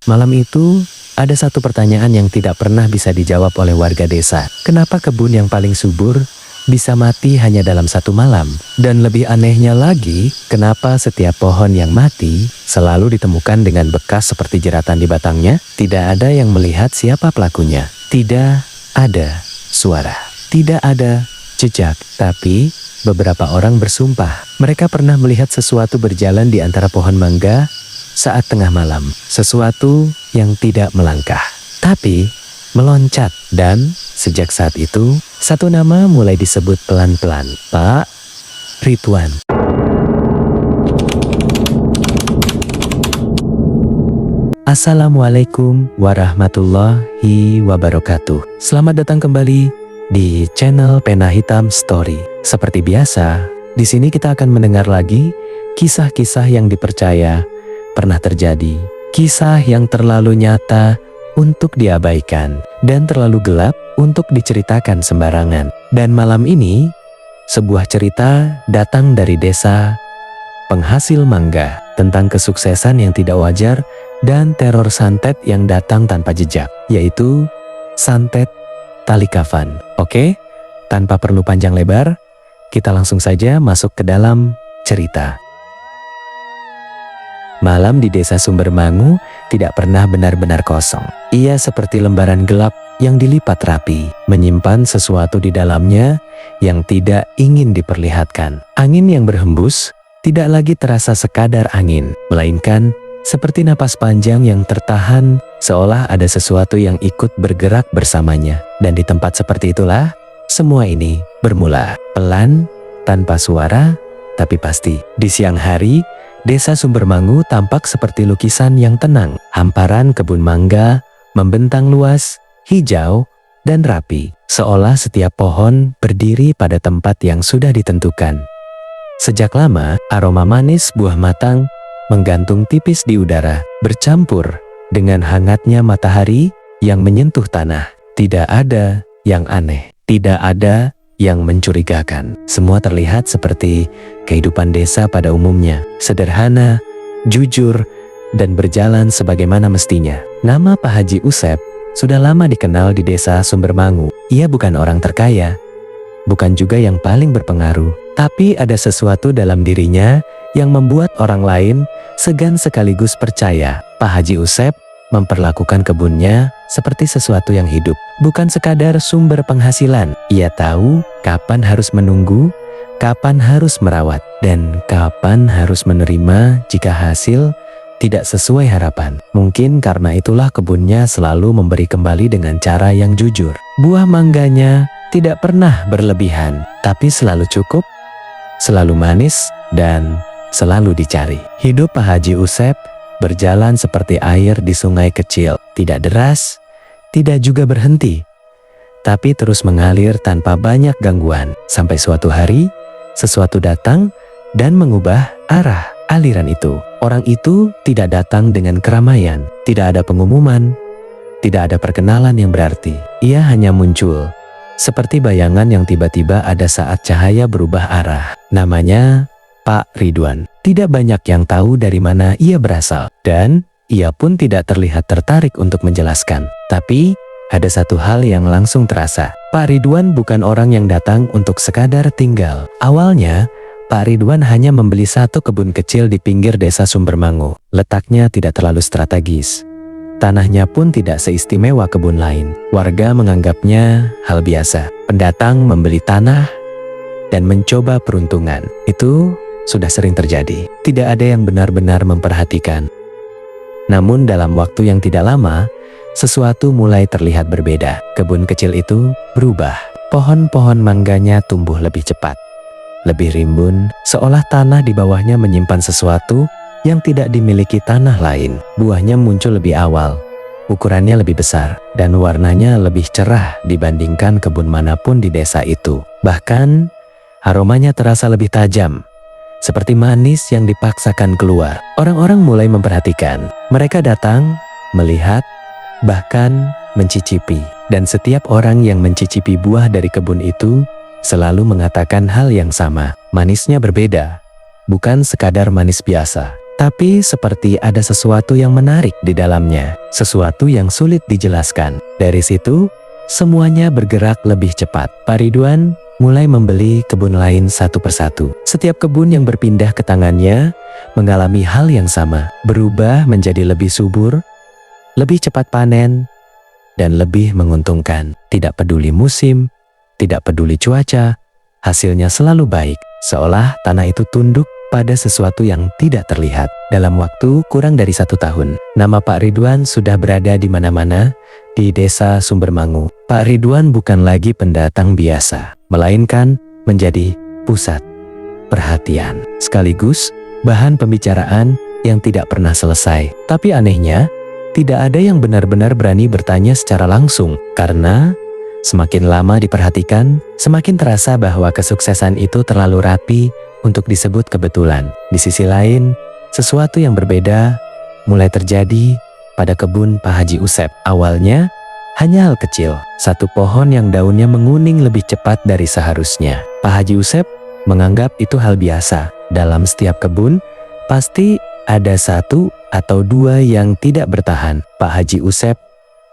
Malam itu, ada satu pertanyaan yang tidak pernah bisa dijawab oleh warga desa. Kenapa kebun yang paling subur bisa mati hanya dalam satu malam? Dan lebih anehnya lagi, kenapa setiap pohon yang mati selalu ditemukan dengan bekas seperti jeratan di batangnya? Tidak ada yang melihat siapa pelakunya. Tidak ada suara. Tidak ada jejak. Tapi beberapa orang bersumpah mereka pernah melihat sesuatu berjalan di antara pohon mangga saat tengah malam. Sesuatu yang tidak melangkah, tapi meloncat. Dan sejak saat itu, satu nama mulai disebut pelan-pelan. Pak Ridwan. Assalamualaikum warahmatullahi wabarakatuh. Selamat datang kembali di channel Pena Hitam Story. Seperti biasa, di sini kita akan mendengar lagi kisah-kisah yang dipercaya pernah terjadi, kisah yang terlalu nyata untuk diabaikan dan terlalu gelap untuk diceritakan sembarangan. Dan malam ini, sebuah cerita datang dari desa penghasil mangga tentang kesuksesan yang tidak wajar dan teror santet yang datang tanpa jejak, yaitu santet tali kafan. Oke, tanpa perlu panjang lebar, kita langsung saja masuk ke dalam cerita. Malam di desa Sumbermangu tidak pernah benar-benar kosong. Ia seperti lembaran gelap yang dilipat rapi, menyimpan sesuatu di dalamnya yang tidak ingin diperlihatkan. Angin yang berhembus tidak lagi terasa sekadar angin, melainkan seperti napas panjang yang tertahan, seolah ada sesuatu yang ikut bergerak bersamanya. Dan di tempat seperti itulah semua ini bermula, pelan, tanpa suara, tapi pasti. Di siang hari, desa Sumbermangu tampak seperti lukisan yang tenang. Hamparan kebun mangga membentang luas, hijau, dan rapi, seolah setiap pohon berdiri pada tempat yang sudah ditentukan. Sejak lama, aroma manis buah matang menggantung tipis di udara, bercampur dengan hangatnya matahari yang menyentuh tanah. Tidak ada yang aneh, tidak ada yang mencurigakan. Semua terlihat seperti kehidupan desa pada umumnya, sederhana, jujur, dan berjalan sebagaimana mestinya. Nama Pak Haji Usep sudah lama dikenal di desa Sumbermangu. Ia bukan orang terkaya, bukan juga yang paling berpengaruh, tapi ada sesuatu dalam dirinya yang membuat orang lain segan sekaligus percaya. Pak Haji Usep memperlakukan kebunnya seperti sesuatu yang hidup, bukan sekadar sumber penghasilan. Ia tahu kapan harus menunggu, kapan harus merawat, dan kapan harus menerima jika hasil tidak sesuai harapan. Mungkin karena itulah kebunnya selalu memberi kembali dengan cara yang jujur. Buah mangganya tidak pernah berlebihan, tapi selalu cukup, selalu manis, dan selalu dicari. Hidup Pak Haji Usep berjalan seperti air di sungai kecil, tidak deras, tidak juga berhenti, tapi terus mengalir tanpa banyak gangguan. Sampai suatu hari, sesuatu datang dan mengubah arah aliran itu. Orang itu tidak datang dengan keramaian, tidak ada pengumuman, tidak ada perkenalan yang berarti. Ia hanya muncul, seperti bayangan yang tiba-tiba ada saat cahaya berubah arah. Namanya Pak Ridwan. Tidak banyak yang tahu dari mana ia berasal, dan ia pun tidak terlihat tertarik untuk menjelaskan. Tapi ada satu hal yang langsung terasa. Pak Ridwan bukan orang yang datang untuk sekadar tinggal. Awalnya, Pak Ridwan hanya membeli satu kebun kecil di pinggir desa Sumbermangu. Letaknya tidak terlalu strategis. Tanahnya pun tidak seistimewa kebun lain. Warga menganggapnya hal biasa. Pendatang membeli tanah dan mencoba peruntungan. Itu sudah sering terjadi. Tidak ada yang benar-benar memperhatikan. Namun dalam waktu yang tidak lama, sesuatu mulai terlihat berbeda. Kebun kecil itu berubah. Pohon-pohon mangganya tumbuh lebih cepat, lebih rimbun, seolah tanah di bawahnya menyimpan sesuatu yang tidak dimiliki tanah lain. Buahnya muncul lebih awal, ukurannya lebih besar, dan warnanya lebih cerah dibandingkan kebun manapun di desa itu. Bahkan, aromanya terasa lebih tajam, seperti manis yang dipaksakan keluar. Orang-orang mulai memperhatikan. Mereka datang, melihat, bahkan mencicipi. Dan setiap orang yang mencicipi buah dari kebun itu selalu mengatakan hal yang sama. Manisnya berbeda, bukan sekadar manis biasa. Tapi seperti ada sesuatu yang menarik di dalamnya, sesuatu yang sulit dijelaskan. Dari situ, semuanya bergerak lebih cepat. Pak Ridwan mulai membeli kebun lain satu persatu. Setiap kebun yang berpindah ke tangannya mengalami hal yang sama, berubah menjadi lebih subur, lebih cepat panen, dan lebih menguntungkan. Tidak peduli musim, tidak peduli cuaca, hasilnya selalu baik, seolah tanah itu tunduk pada sesuatu yang tidak terlihat. Dalam waktu kurang dari 1 tahun, nama Pak Ridwan sudah berada di mana-mana di desa Sumbermangu. Pak Ridwan bukan lagi pendatang biasa, melainkan menjadi pusat perhatian, sekaligus bahan pembicaraan yang tidak pernah selesai. Tapi anehnya, tidak ada yang benar-benar berani bertanya secara langsung, karena semakin lama diperhatikan, semakin terasa bahwa kesuksesan itu terlalu rapi untuk disebut kebetulan. Di sisi lain, sesuatu yang berbeda mulai terjadi pada kebun Pak Haji Usep. Awalnya, hanya hal kecil, satu pohon yang daunnya menguning lebih cepat dari seharusnya. Pak Haji Usep menganggap itu hal biasa. Dalam setiap kebun, pasti ada 1 atau 2 yang tidak bertahan. Pak Haji Usep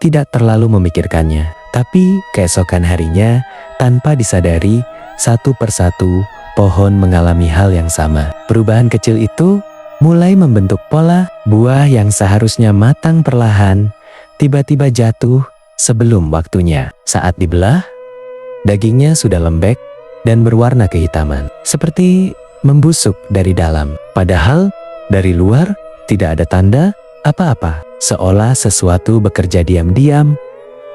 tidak terlalu memikirkannya. Tapi keesokan harinya, tanpa disadari, satu persatu pohon mengalami hal yang sama. Perubahan kecil itu mulai membentuk pola. Buah yang seharusnya matang perlahan, tiba-tiba jatuh sebelum waktunya. Saat dibelah, dagingnya sudah lembek dan berwarna kehitaman, seperti membusuk dari dalam. Padahal dari luar tidak ada tanda apa-apa, seolah sesuatu bekerja diam-diam,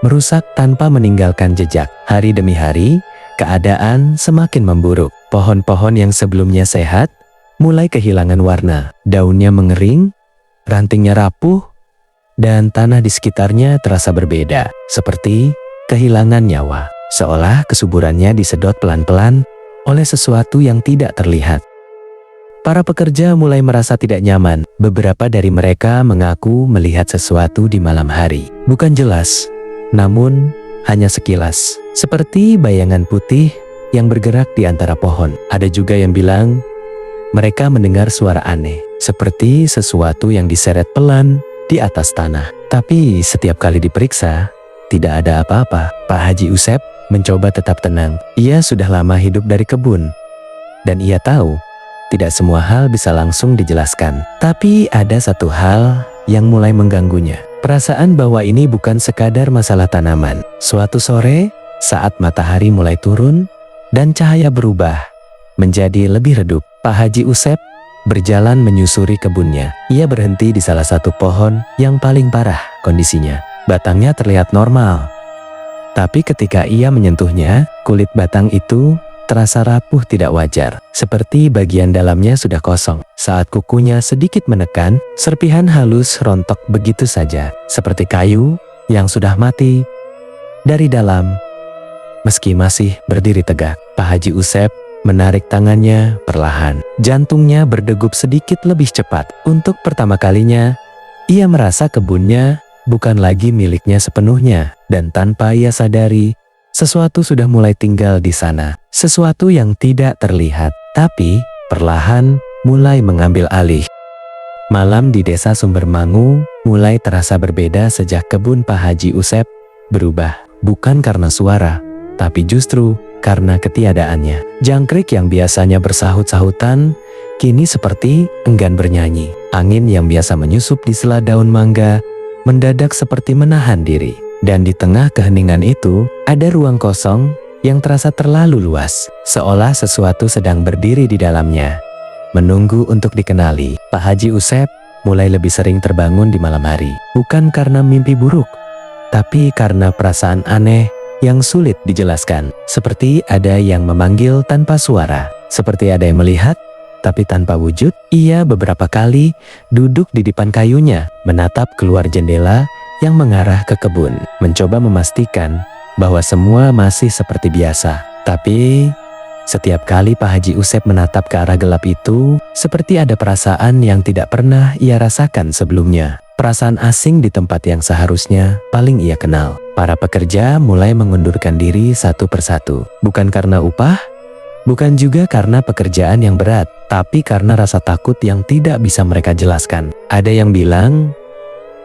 merusak tanpa meninggalkan jejak. Hari demi hari, keadaan semakin memburuk. Pohon-pohon yang sebelumnya sehat mulai kehilangan warna, daunnya mengering, rantingnya rapuh, dan tanah di sekitarnya terasa berbeda, seperti kehilangan nyawa, seolah kesuburannya disedot pelan-pelan oleh sesuatu yang tidak terlihat. Para pekerja mulai merasa tidak nyaman. Beberapa dari mereka mengaku melihat sesuatu di malam hari. Bukan jelas, namun hanya sekilas, seperti bayangan putih yang bergerak di antara pohon. Ada juga yang bilang mereka mendengar suara aneh, seperti sesuatu yang diseret pelan di atas tanah. Tapi setiap kali diperiksa, tidak ada apa-apa. Pak Haji Usep mencoba tetap tenang. Ia sudah lama hidup dari kebun, dan ia tahu tidak semua hal bisa langsung dijelaskan. Tapi ada satu hal yang mulai mengganggunya. Perasaan bahwa ini bukan sekadar masalah tanaman. Suatu sore, saat matahari mulai turun dan cahaya berubah menjadi lebih redup, Pak Haji Usep berjalan menyusuri kebunnya. Ia berhenti di salah satu pohon yang paling parah kondisinya. Batangnya terlihat normal, tapi ketika ia menyentuhnya, kulit batang itu terasa rapuh tidak wajar, seperti bagian dalamnya sudah kosong. Saat kukunya sedikit menekan, serpihan halus rontok begitu saja, seperti kayu yang sudah mati dari dalam. Meski masih berdiri tegak, Pak Haji Usep menarik tangannya perlahan. Jantungnya berdegup sedikit lebih cepat. Untuk pertama kalinya, ia merasa kebunnya bukan lagi miliknya sepenuhnya, dan tanpa ia sadari, sesuatu sudah mulai tinggal di sana. Sesuatu yang tidak terlihat, tapi perlahan mulai mengambil alih. Malam di desa Sumbermangu mulai terasa berbeda sejak kebun Pak Haji Usep berubah. Bukan karena suara, tapi justru karena ketiadaannya. Jangkrik yang biasanya bersahut-sahutan, kini seperti enggan bernyanyi. Angin yang biasa menyusup di sela daun mangga, mendadak seperti menahan diri. Dan di tengah keheningan itu, ada ruang kosong yang terasa terlalu luas, seolah sesuatu sedang berdiri di dalamnya, menunggu untuk dikenali. Pak Haji Usep mulai lebih sering terbangun di malam hari, bukan karena mimpi buruk, tapi karena perasaan aneh yang sulit dijelaskan. Seperti ada yang memanggil tanpa suara, seperti ada yang melihat, tapi tanpa wujud. Ia beberapa kali duduk di depan kayunya, menatap keluar jendela yang mengarah ke kebun, mencoba memastikan bahwa semua masih seperti biasa. Tapi setiap kali Pak Haji Usep menatap ke arah gelap itu, seperti ada perasaan yang tidak pernah ia rasakan sebelumnya. Perasaan asing di tempat yang seharusnya paling ia kenal. Para pekerja mulai mengundurkan diri satu persatu, bukan karena upah, Bukan juga karena pekerjaan yang berat, tapi karena rasa takut yang tidak bisa mereka jelaskan. Ada yang bilang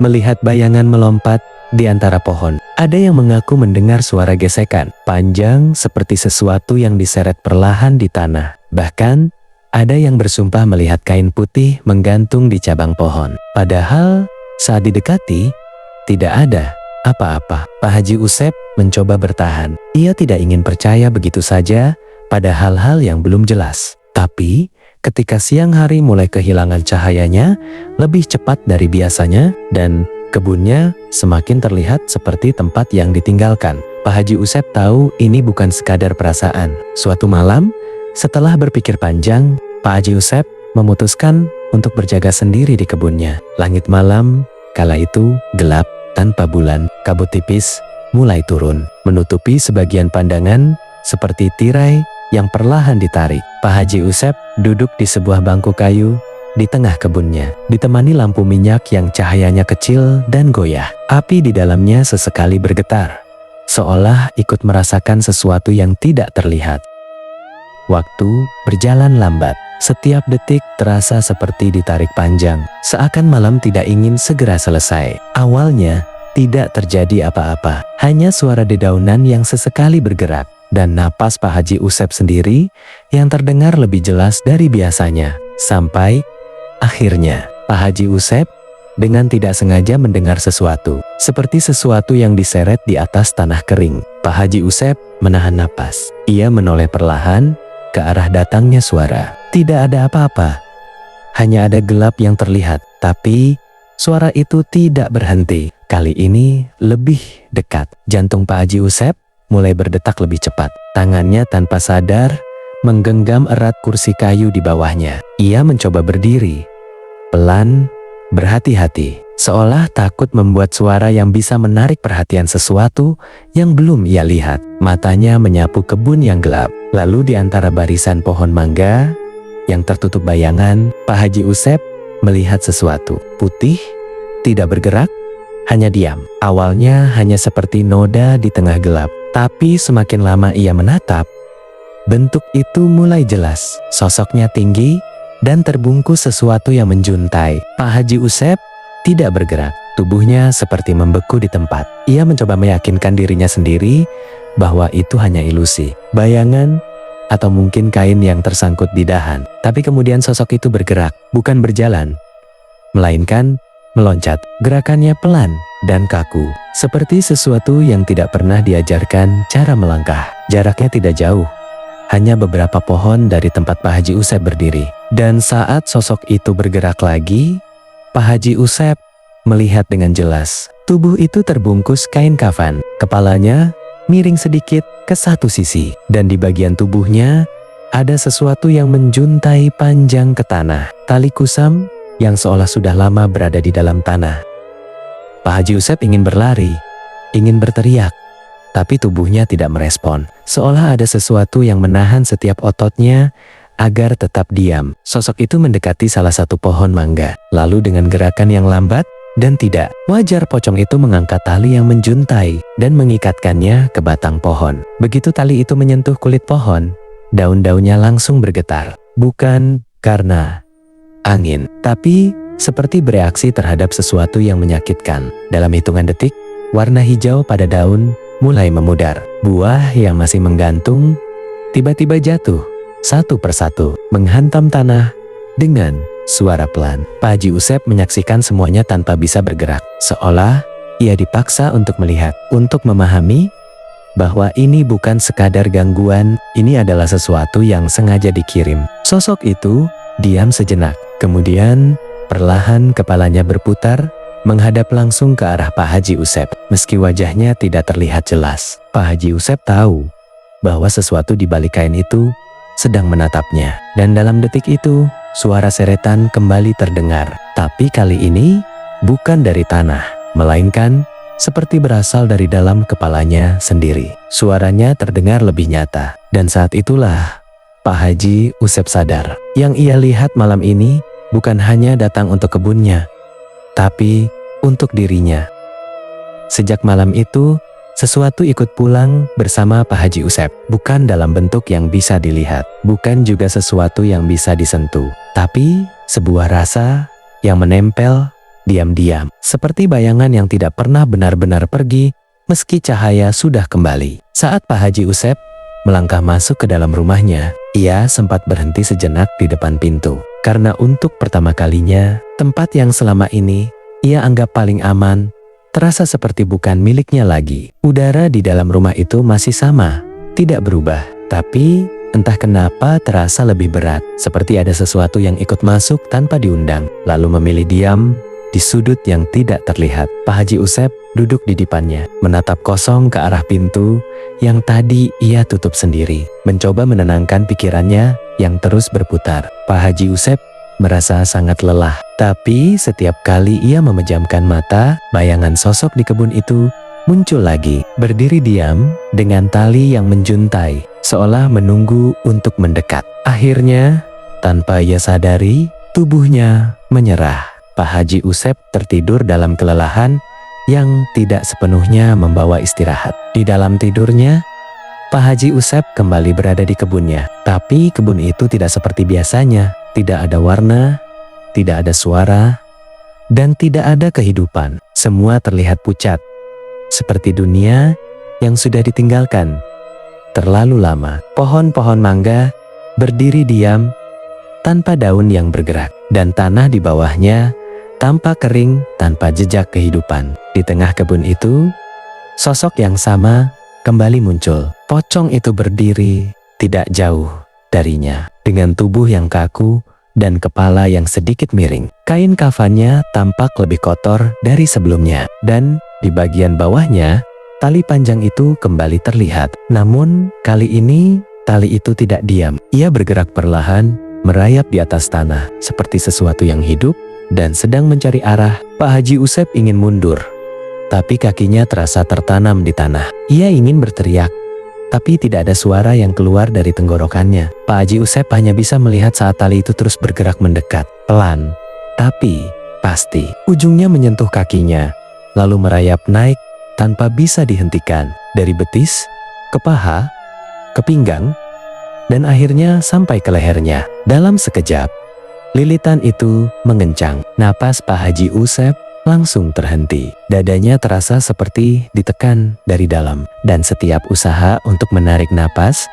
melihat bayangan melompat di antara pohon. Ada yang mengaku mendengar suara gesekan panjang seperti sesuatu yang diseret perlahan di tanah. Bahkan ada yang bersumpah melihat kain putih menggantung di cabang pohon. Padahal saat didekati tidak ada apa-apa. Pak Haji Usep mencoba bertahan. Ia tidak ingin percaya begitu saja pada hal-hal yang belum jelas. Tapi ketika siang hari mulai kehilangan cahayanya lebih cepat dari biasanya dan kebunnya semakin terlihat seperti tempat yang ditinggalkan, Pak Haji Usep tahu ini bukan sekadar perasaan. Suatu malam, setelah berpikir panjang, Pak Haji Usep memutuskan untuk berjaga sendiri di kebunnya. Langit malam kala itu gelap tanpa bulan. Kabut tipis mulai turun, menutupi sebagian pandangan seperti tirai yang perlahan ditarik. Pak Haji Usep duduk di sebuah bangku kayu di tengah kebunnya, ditemani lampu minyak yang cahayanya kecil dan goyah. Api di dalamnya sesekali bergetar, seolah ikut merasakan sesuatu yang tidak terlihat. Waktu berjalan lambat. Setiap detik terasa seperti ditarik panjang, seakan malam tidak ingin segera selesai. Awalnya tidak terjadi apa-apa, hanya suara dedaunan yang sesekali bergerak, dan napas Pak Haji Usep sendiri yang terdengar lebih jelas dari biasanya. Sampai akhirnya Pak Haji Usep dengan tidak sengaja mendengar sesuatu, seperti sesuatu yang diseret di atas tanah kering. Pak Haji Usep menahan napas. Ia menoleh perlahan ke arah datangnya suara. Tidak ada apa-apa, hanya ada gelap yang terlihat. Tapi suara itu tidak berhenti. Kali ini lebih dekat. Jantung Pak Haji Usep mulai berdetak lebih cepat. Tangannya tanpa sadar menggenggam erat kursi kayu di bawahnya. Ia mencoba berdiri, pelan, berhati-hati, seolah takut membuat suara yang bisa menarik perhatian sesuatu yang belum ia lihat. Matanya menyapu kebun yang gelap. Lalu di antara barisan pohon mangga yang tertutup bayangan, Pak Haji Usep melihat sesuatu putih, tidak bergerak, hanya diam. Awalnya hanya seperti noda di tengah gelap, tapi semakin lama ia menatap, bentuk itu mulai jelas. Sosoknya tinggi dan terbungkus sesuatu yang menjuntai. Pak Haji Usep tidak bergerak, tubuhnya seperti membeku di tempat. Ia mencoba meyakinkan dirinya sendiri bahwa itu hanya ilusi, bayangan, atau mungkin kain yang tersangkut di dahan. Tapi kemudian sosok itu bergerak, bukan berjalan, melainkan meloncat. Gerakannya pelan dan kaku, seperti sesuatu yang tidak pernah diajarkan cara melangkah. Jaraknya tidak jauh, hanya beberapa pohon dari tempat Pak Haji Usep berdiri. Dan saat sosok itu bergerak lagi, Pak Haji Usep melihat dengan jelas. Tubuh itu terbungkus kain kafan, kepalanya miring sedikit ke satu sisi, dan di bagian tubuhnya ada sesuatu yang menjuntai panjang ke tanah. Tali kusam yang seolah sudah lama berada di dalam tanah. Pak Haji Usep ingin berlari, ingin berteriak, tapi tubuhnya tidak merespon, seolah ada sesuatu yang menahan setiap ototnya agar tetap diam. Sosok itu mendekati salah satu pohon mangga, lalu dengan gerakan yang lambat dan tidak wajar, pocong itu mengangkat tali yang menjuntai dan mengikatkannya ke batang pohon. Begitu tali itu menyentuh kulit pohon, daun-daunnya langsung bergetar. Bukan karena angin, tapi seperti bereaksi terhadap sesuatu yang menyakitkan. Dalam hitungan detik, warna hijau pada daun mulai memudar. Buah yang masih menggantung tiba-tiba jatuh satu persatu, menghantam tanah dengan suara pelan. Pak Haji Usep menyaksikan semuanya tanpa bisa bergerak, seolah ia dipaksa untuk melihat, untuk memahami bahwa ini bukan sekadar gangguan, ini adalah sesuatu yang sengaja dikirim. Sosok itu diam sejenak, kemudian perlahan kepalanya berputar, menghadap langsung ke arah Pak Haji Usep. Meski wajahnya tidak terlihat jelas, Pak Haji Usep tahu bahwa sesuatu di balik kain itu sedang menatapnya. Dan dalam detik itu, suara seretan kembali terdengar. Tapi kali ini bukan dari tanah, melainkan seperti berasal dari dalam kepalanya sendiri. Suaranya terdengar lebih nyata. Dan saat itulah Pak Haji Usep sadar. Yang ia lihat malam ini bukan hanya datang untuk kebunnya, tapi untuk dirinya. Sejak malam itu, Sesuatu ikut pulang bersama Pak Haji Usep, bukan dalam bentuk yang bisa dilihat, bukan juga sesuatu yang bisa disentuh, tapi sebuah rasa yang menempel diam-diam, seperti bayangan yang tidak pernah benar-benar pergi meski cahaya sudah kembali. Saat Pak Haji Usep melangkah masuk ke dalam rumahnya, ia sempat berhenti sejenak di depan pintu. Karena untuk pertama kalinya, tempat yang selama ini ia anggap paling aman, terasa seperti bukan miliknya lagi. Udara di dalam rumah itu masih sama, tidak berubah. Tapi entah kenapa terasa lebih berat, seperti ada sesuatu yang ikut masuk tanpa diundang, lalu memilih diam di sudut yang tidak terlihat. Pak Haji Usep duduk di depannya, menatap kosong ke arah pintu yang tadi ia tutup sendiri, mencoba menenangkan pikirannya yang terus berputar. Pak Haji Usep merasa sangat lelah, tapi setiap kali ia memejamkan mata, bayangan sosok di kebun itu muncul lagi, berdiri diam dengan tali yang menjuntai, seolah menunggu untuk mendekat. Akhirnya, tanpa ia sadari, tubuhnya menyerah. Pak Haji Usep tertidur dalam kelelahan yang tidak sepenuhnya membawa istirahat. Di dalam tidurnya, Pak Haji Usep kembali berada di kebunnya. Tapi kebun itu tidak seperti biasanya. Tidak ada warna, tidak ada suara, dan tidak ada kehidupan. Semua terlihat pucat, seperti dunia yang sudah ditinggalkan terlalu lama. Pohon-pohon mangga berdiri diam tanpa daun yang bergerak, dan tanah di bawahnya tampak kering tanpa jejak kehidupan. Di tengah kebun itu, sosok yang sama kembali muncul. Pocong itu berdiri tidak jauh darinya, dengan tubuh yang kaku dan kepala yang sedikit miring. Kain kafannya tampak lebih kotor dari sebelumnya, dan di bagian bawahnya, tali panjang itu kembali terlihat. Namun, kali ini, tali itu tidak diam. Ia bergerak perlahan, merayap di atas tanah, seperti sesuatu yang hidup dan sedang mencari arah. Pak Haji Usep ingin mundur, tapi kakinya terasa tertanam di tanah. Ia ingin berteriak, tapi tidak ada suara yang keluar dari tenggorokannya. Pak Haji Usep hanya bisa melihat saat tali itu terus bergerak mendekat, pelan, tapi pasti. Ujungnya menyentuh kakinya, lalu merayap naik tanpa bisa dihentikan, dari betis, ke paha, ke pinggang, dan akhirnya sampai ke lehernya. Dalam sekejap, lilitan itu mengencang. Napas Pak Haji Usep langsung terhenti. Dadanya terasa seperti ditekan dari dalam, dan setiap usaha untuk menarik napas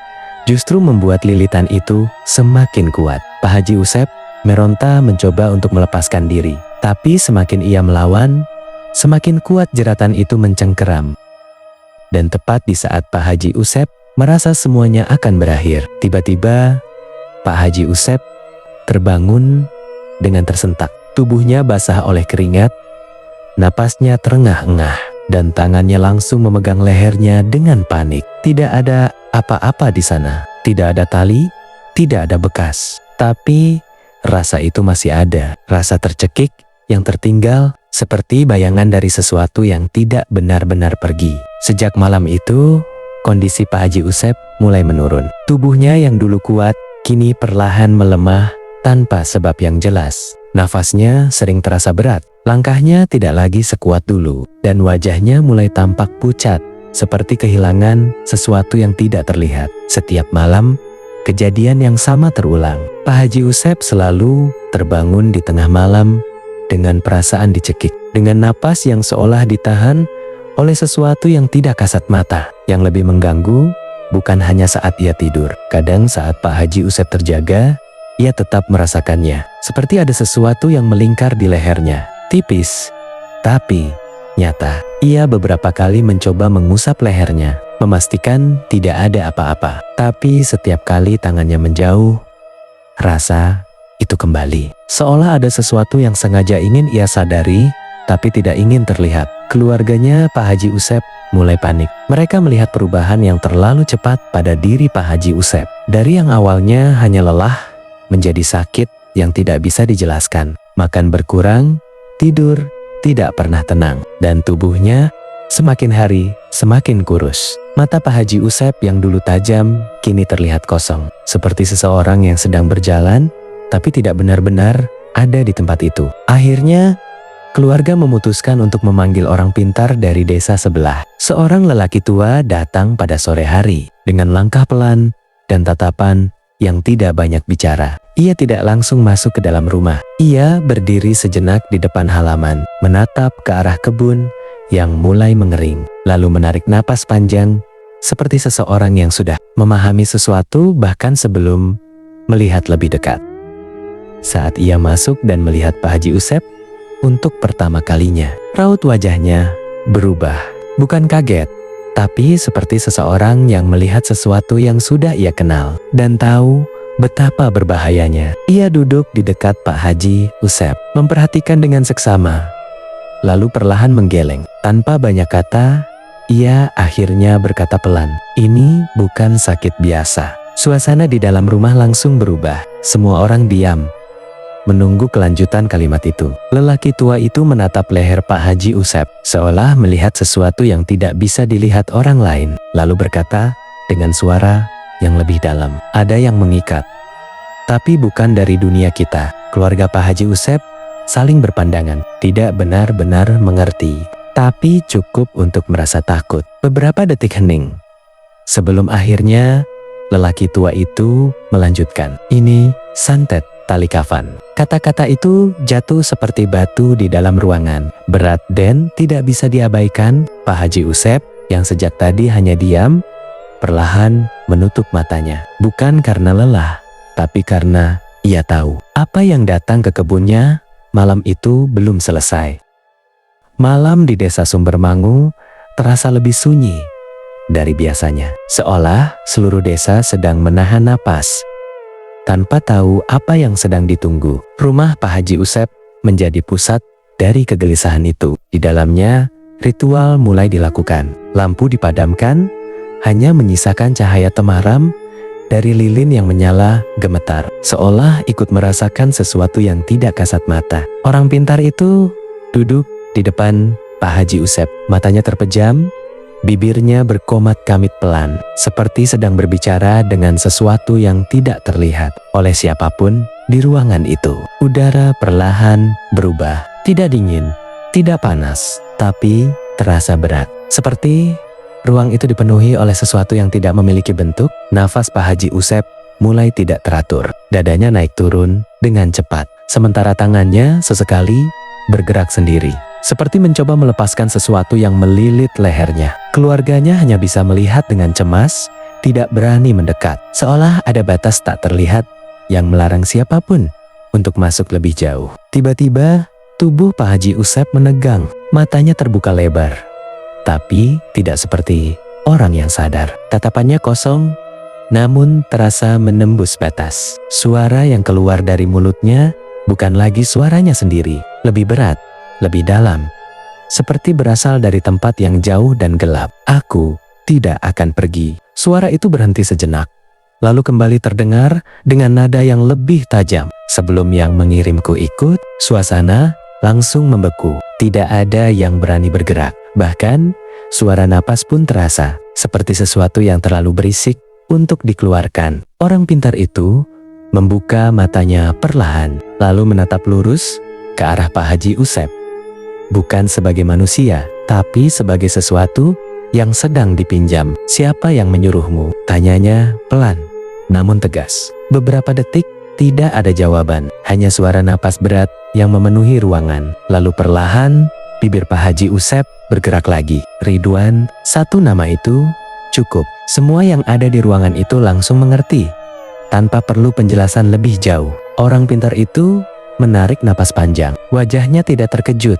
justru membuat lilitan itu semakin kuat. Pak Haji Usep meronta mencoba untuk melepaskan diri, tapi semakin ia melawan, semakin kuat jeratan itu mencengkeram. Dan tepat di saat Pak Haji Usep merasa semuanya akan berakhir, tiba-tiba Pak Haji Usep terbangun dengan tersentak. Tubuhnya basah oleh keringat, napasnya terengah-engah, dan tangannya langsung memegang lehernya dengan panik. Tidak ada apa-apa di sana, tidak ada tali, tidak ada bekas. Tapi rasa itu masih ada, rasa tercekik yang tertinggal, seperti bayangan dari sesuatu yang tidak benar-benar pergi. Sejak malam itu, kondisi Pak Haji Usep mulai menurun. Tubuhnya yang dulu kuat, kini perlahan melemah tanpa sebab yang jelas. Nafasnya sering terasa berat, langkahnya tidak lagi sekuat dulu, dan wajahnya mulai tampak pucat, seperti kehilangan sesuatu yang tidak terlihat. Setiap malam, kejadian yang sama terulang. Pak Haji Usep selalu terbangun di tengah malam dengan perasaan dicekik, dengan napas yang seolah ditahan oleh sesuatu yang tidak kasat mata. Yang lebih mengganggu, bukan hanya saat ia tidur. Kadang saat Pak Haji Usep terjaga, ia tetap merasakannya, seperti ada sesuatu yang melingkar di lehernya. Tipis, tapi nyata. Ia beberapa kali mencoba mengusap lehernya, memastikan tidak ada apa-apa. Tapi setiap kali tangannya menjauh, rasa itu kembali. Seolah ada sesuatu yang sengaja ingin ia sadari, tapi tidak ingin terlihat. Keluarganya Pak Haji Usep mulai panik. Mereka melihat perubahan yang terlalu cepat pada diri Pak Haji Usep. Dari yang awalnya hanya lelah, menjadi sakit yang tidak bisa dijelaskan. Makan berkurang, tidur tidak pernah tenang, dan tubuhnya semakin hari semakin kurus. Mata Pak Haji Usep yang dulu tajam kini terlihat kosong, seperti seseorang yang sedang berjalan tapi tidak benar-benar ada di tempat itu. Akhirnya keluarga memutuskan untuk memanggil orang pintar dari desa sebelah. Seorang lelaki tua datang pada sore hari dengan langkah pelan dan tatapan yang tidak banyak bicara. Ia tidak langsung masuk ke dalam rumah. Ia berdiri sejenak di depan halaman, menatap ke arah kebun yang mulai mengering, lalu menarik napas panjang seperti seseorang yang sudah memahami sesuatu bahkan sebelum melihat lebih dekat. Saat ia masuk dan melihat Pak Haji Usep untuk pertama kalinya, raut wajahnya berubah. Bukan kaget, tapi seperti seseorang yang melihat sesuatu yang sudah ia kenal dan tahu betapa berbahayanya. Ia duduk di dekat Pak Haji Usep, memperhatikan dengan seksama, lalu perlahan menggeleng. Tanpa banyak kata, ia akhirnya berkata pelan, "Ini bukan sakit biasa." Suasana di dalam rumah langsung berubah. Semua orang diam, menunggu kelanjutan kalimat itu. Lelaki tua itu menatap leher Pak Haji Usep, seolah melihat sesuatu yang tidak bisa dilihat orang lain, lalu berkata dengan suara yang lebih dalam, "Ada yang mengikat, tapi bukan dari dunia kita." Keluarga Pak Haji Usep saling berpandangan, tidak benar-benar mengerti, tapi cukup untuk merasa takut. Beberapa detik hening, sebelum akhirnya lelaki tua itu melanjutkan, "Ini santet tali kafan." Kata-kata itu jatuh seperti batu di dalam ruangan, berat dan tidak bisa diabaikan. Pak Haji Usep yang sejak tadi hanya diam, perlahan menutup matanya. Bukan karena lelah, tapi karena ia tahu apa yang datang ke kebunnya malam itu belum selesai. Malam di desa Sumbermangu terasa lebih sunyi dari biasanya, seolah seluruh desa sedang menahan napas tanpa tahu apa yang sedang ditunggu. Rumah Pak Haji Usep menjadi pusat dari kegelisahan itu. Di dalamnya, ritual mulai dilakukan. Lampu dipadamkan, hanya menyisakan cahaya temaram dari lilin yang menyala gemetar, seolah ikut merasakan sesuatu yang tidak kasat mata. Orang pintar itu duduk di depan Pak Haji Usep, matanya terpejam, bibirnya berkomat kamit pelan, seperti sedang berbicara dengan sesuatu yang tidak terlihat oleh siapapun di ruangan itu. Udara perlahan berubah, tidak dingin, tidak panas, tapi terasa berat. Seperti ruang itu dipenuhi oleh sesuatu yang tidak memiliki bentuk. Nafas Pak Haji Usep mulai tidak teratur, dadanya naik turun dengan cepat, sementara tangannya sesekali bergerak sendiri, seperti mencoba melepaskan sesuatu yang melilit lehernya. Keluarganya hanya bisa melihat dengan cemas, tidak berani mendekat, seolah ada batas tak terlihat yang melarang siapapun untuk masuk lebih jauh. Tiba-tiba, tubuh Pak Haji Usep menegang, matanya terbuka lebar, tapi tidak seperti orang yang sadar. Tatapannya kosong, namun terasa menembus batas. Suara yang keluar dari mulutnya bukan lagi suaranya sendiri, lebih berat, lebih dalam, seperti berasal dari tempat yang jauh dan gelap. "Aku tidak akan pergi." Suara itu berhenti sejenak, lalu kembali terdengar dengan nada yang lebih tajam. "Sebelum yang mengirimku ikut." Suasana langsung membeku, tidak ada yang berani bergerak. Bahkan suara napas pun terasa seperti sesuatu yang terlalu berisik untuk dikeluarkan. Orang pintar itu membuka matanya perlahan, lalu menatap lurus ke arah Pak Haji Usep. Bukan sebagai manusia, tapi sebagai sesuatu yang sedang dipinjam. "Siapa yang menyuruhmu?" tanyanya pelan, namun tegas. Beberapa detik tidak ada jawaban, hanya suara napas berat yang memenuhi ruangan. Lalu perlahan, bibir Pak Haji Usep bergerak lagi. "Ridwan." Satu nama itu cukup. Semua yang ada di ruangan itu langsung mengerti, tanpa perlu penjelasan lebih jauh. Orang pintar itu menarik napas panjang. Wajahnya tidak terkejut,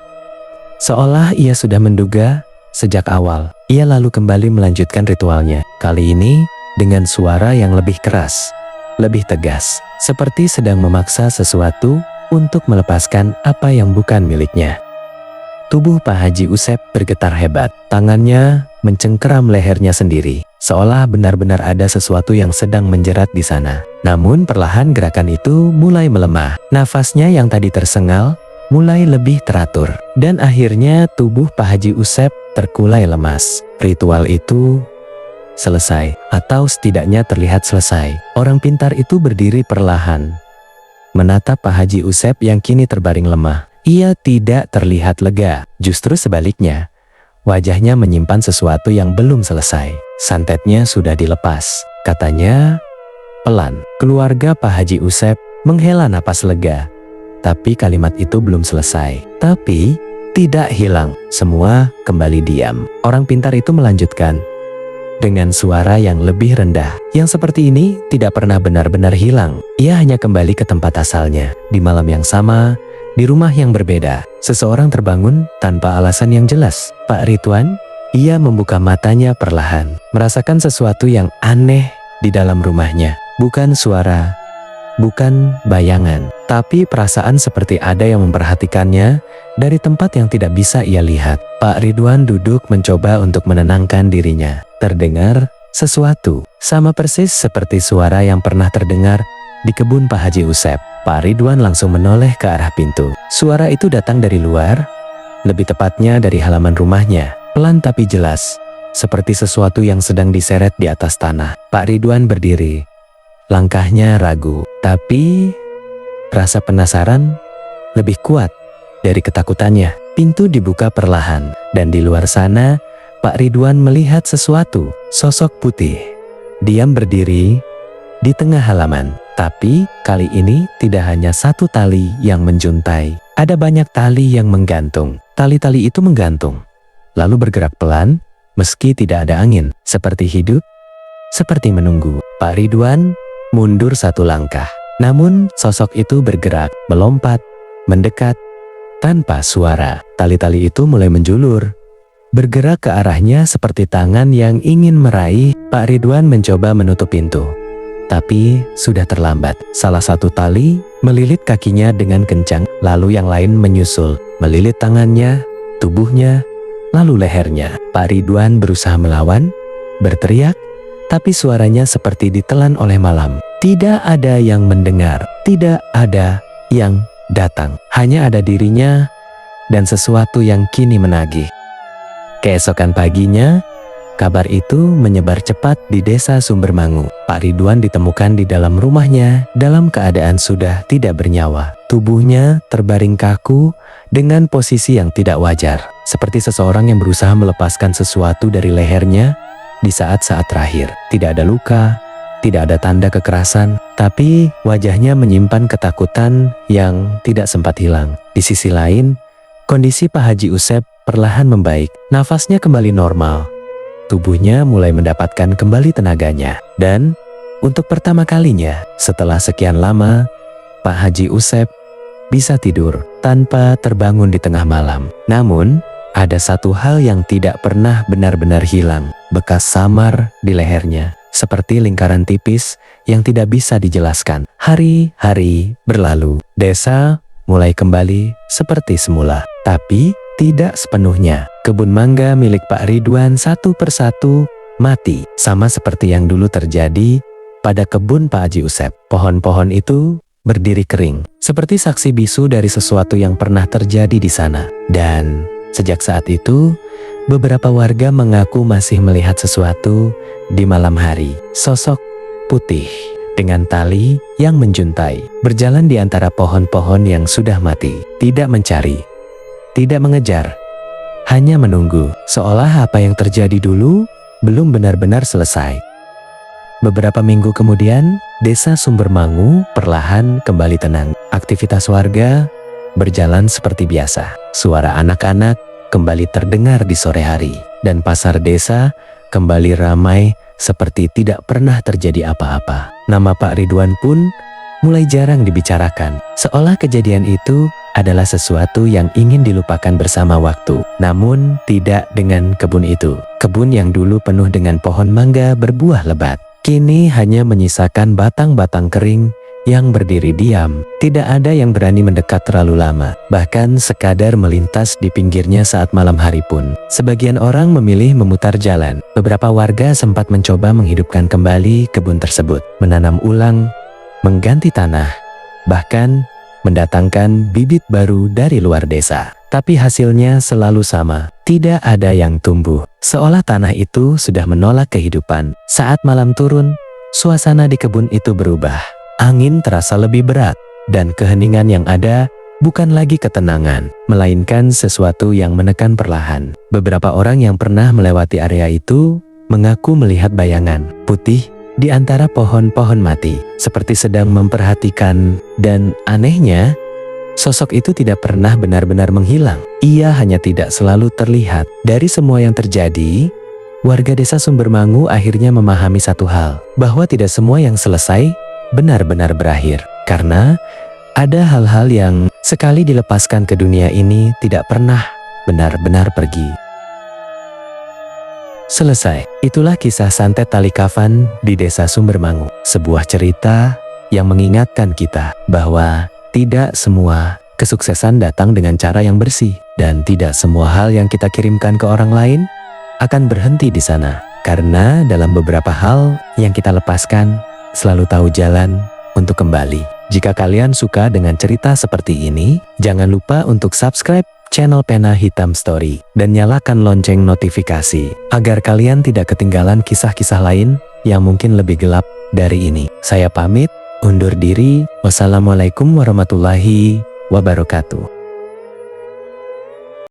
seolah ia sudah menduga sejak awal. Ia lalu kembali melanjutkan ritualnya, kali ini dengan suara yang lebih keras, lebih tegas, seperti sedang memaksa sesuatu untuk melepaskan apa yang bukan miliknya. Tubuh Pak Haji Usep bergetar hebat, tangannya mencengkeram lehernya sendiri, seolah benar-benar ada sesuatu yang sedang menjerat di sana. Namun perlahan gerakan itu mulai melemah, nafasnya yang tadi tersengal mulai lebih teratur, dan akhirnya tubuh Pak Haji Usep terkulai lemas. Ritual itu selesai, atau setidaknya terlihat selesai. Orang pintar itu berdiri perlahan, menatap Pak Haji Usep yang kini terbaring lemah. Ia tidak terlihat lega, justru sebaliknya. Wajahnya menyimpan sesuatu yang belum selesai. Santetnya sudah dilepas, katanya pelan. Keluarga Pak Haji Usep menghela napas lega. Tapi kalimat itu belum selesai. Tapi tidak hilang, semua kembali diam. Orang pintar itu melanjutkan dengan suara yang lebih rendah. Yang seperti ini tidak pernah benar-benar hilang. Ia hanya kembali ke tempat asalnya. Di malam yang sama, di rumah yang berbeda, seseorang terbangun tanpa alasan yang jelas. Pak Ridwan, ia membuka matanya perlahan, merasakan sesuatu yang aneh di dalam rumahnya. Bukan suara, bukan bayangan, tapi perasaan seperti ada yang memperhatikannya dari tempat yang tidak bisa ia lihat. Pak Ridwan duduk mencoba untuk menenangkan dirinya. Terdengar sesuatu, sama persis seperti suara yang pernah terdengar di kebun Pak Haji Usep. Pak Ridwan langsung menoleh ke arah pintu. Suara itu datang dari luar, lebih tepatnya dari halaman rumahnya. Pelan tapi jelas, seperti sesuatu yang sedang diseret di atas tanah. Pak Ridwan berdiri. Langkahnya ragu, tapi rasa penasaran lebih kuat dari ketakutannya. Pintu dibuka perlahan, dan di luar sana Pak Ridwan melihat sesuatu, sosok putih. Diam berdiri di tengah halaman, tapi kali ini tidak hanya satu tali yang menjuntai. Ada banyak tali yang menggantung. Tali-tali itu menggantung, lalu bergerak pelan, meski tidak ada angin, seperti hidup, seperti menunggu. Pak Ridwan mundur satu langkah, namun sosok itu bergerak, melompat, mendekat, tanpa suara. Tali-tali itu mulai menjulur, bergerak ke arahnya seperti tangan yang ingin meraih. Pak Ridwan mencoba menutup pintu, tapi sudah terlambat. Salah satu tali melilit kakinya dengan kencang, lalu yang lain menyusul, melilit tangannya, tubuhnya, lalu lehernya. Pak Ridwan berusaha melawan, berteriak, tapi suaranya seperti ditelan oleh malam. Tidak ada yang mendengar, tidak ada yang datang. Hanya ada dirinya dan sesuatu yang kini menagih. Keesokan paginya, kabar itu menyebar cepat di desa Sumbermangu. Pak Ridwan ditemukan di dalam rumahnya dalam keadaan sudah tidak bernyawa. Tubuhnya terbaring kaku dengan posisi yang tidak wajar, seperti seseorang yang berusaha melepaskan sesuatu dari lehernya di saat-saat terakhir. Tidak ada luka, tidak ada tanda kekerasan, tapi wajahnya menyimpan ketakutan yang tidak sempat hilang. Di sisi lain, kondisi Pak Haji Usep perlahan membaik, nafasnya kembali normal, tubuhnya mulai mendapatkan kembali tenaganya, dan untuk pertama kalinya setelah sekian lama, Pak Haji Usep bisa tidur tanpa terbangun di tengah malam. Namun, ada satu hal yang tidak pernah benar-benar hilang, bekas samar di lehernya, seperti lingkaran tipis yang tidak bisa dijelaskan. Hari-hari berlalu, desa mulai kembali seperti semula, tapi tidak sepenuhnya. Kebun mangga milik Pak Ridwan satu persatu mati, sama seperti yang dulu terjadi pada kebun Pak Haji Usep. Pohon-pohon itu berdiri kering, seperti saksi bisu dari sesuatu yang pernah terjadi di sana. Dan sejak saat itu, beberapa warga mengaku masih melihat sesuatu di malam hari. Sosok putih dengan tali yang menjuntai, berjalan di antara pohon-pohon yang sudah mati. Tidak mencari, tidak mengejar, hanya menunggu, seolah apa yang terjadi dulu belum benar-benar selesai. Beberapa minggu kemudian, desa Sumbermangu perlahan kembali tenang. Aktivitas warga berjalan seperti biasa. Suara anak-anak kembali terdengar di sore hari, dan pasar desa kembali ramai seperti tidak pernah terjadi apa-apa. Nama Pak Ridwan pun mulai jarang dibicarakan, seolah kejadian itu adalah sesuatu yang ingin dilupakan bersama waktu. Namun tidak dengan kebun itu. Kebun yang dulu penuh dengan pohon mangga berbuah lebat, kini hanya menyisakan batang-batang kering yang berdiri diam. Tidak ada yang berani mendekat terlalu lama, bahkan sekadar melintas di pinggirnya saat malam hari pun. Sebagian orang memilih memutar jalan. Beberapa warga sempat mencoba menghidupkan kembali kebun tersebut, menanam ulang, mengganti tanah, bahkan mendatangkan bibit baru dari luar desa. Tapi hasilnya selalu sama, tidak ada yang tumbuh. Seolah tanah itu sudah menolak kehidupan. Saat malam turun, suasana di kebun itu berubah. Angin terasa lebih berat, dan keheningan yang ada bukan lagi ketenangan, melainkan sesuatu yang menekan perlahan. Beberapa orang yang pernah melewati area itu mengaku melihat bayangan putih di antara pohon-pohon mati, seperti sedang memperhatikan, dan anehnya, sosok itu tidak pernah benar-benar menghilang. Ia hanya tidak selalu terlihat. Dari semua yang terjadi, warga desa Sumbermangu akhirnya memahami satu hal, bahwa tidak semua yang selesai benar-benar berakhir. Karena ada hal-hal yang sekali dilepaskan ke dunia ini tidak pernah benar-benar pergi. Selesai. Itulah kisah santet tali kafan di desa Sumbermangu. Sebuah cerita yang mengingatkan kita bahwa tidak semua kesuksesan datang dengan cara yang bersih, dan tidak semua hal yang kita kirimkan ke orang lain akan berhenti di sana. Karena dalam beberapa hal yang kita lepaskan selalu tahu jalan untuk kembali. Jika kalian suka dengan cerita seperti ini, jangan lupa untuk subscribe channel Pena Hitam Story dan nyalakan lonceng notifikasi agar kalian tidak ketinggalan kisah-kisah lain yang mungkin lebih gelap dari ini. Saya pamit, undur diri. Wassalamualaikum warahmatullahi wabarakatuh.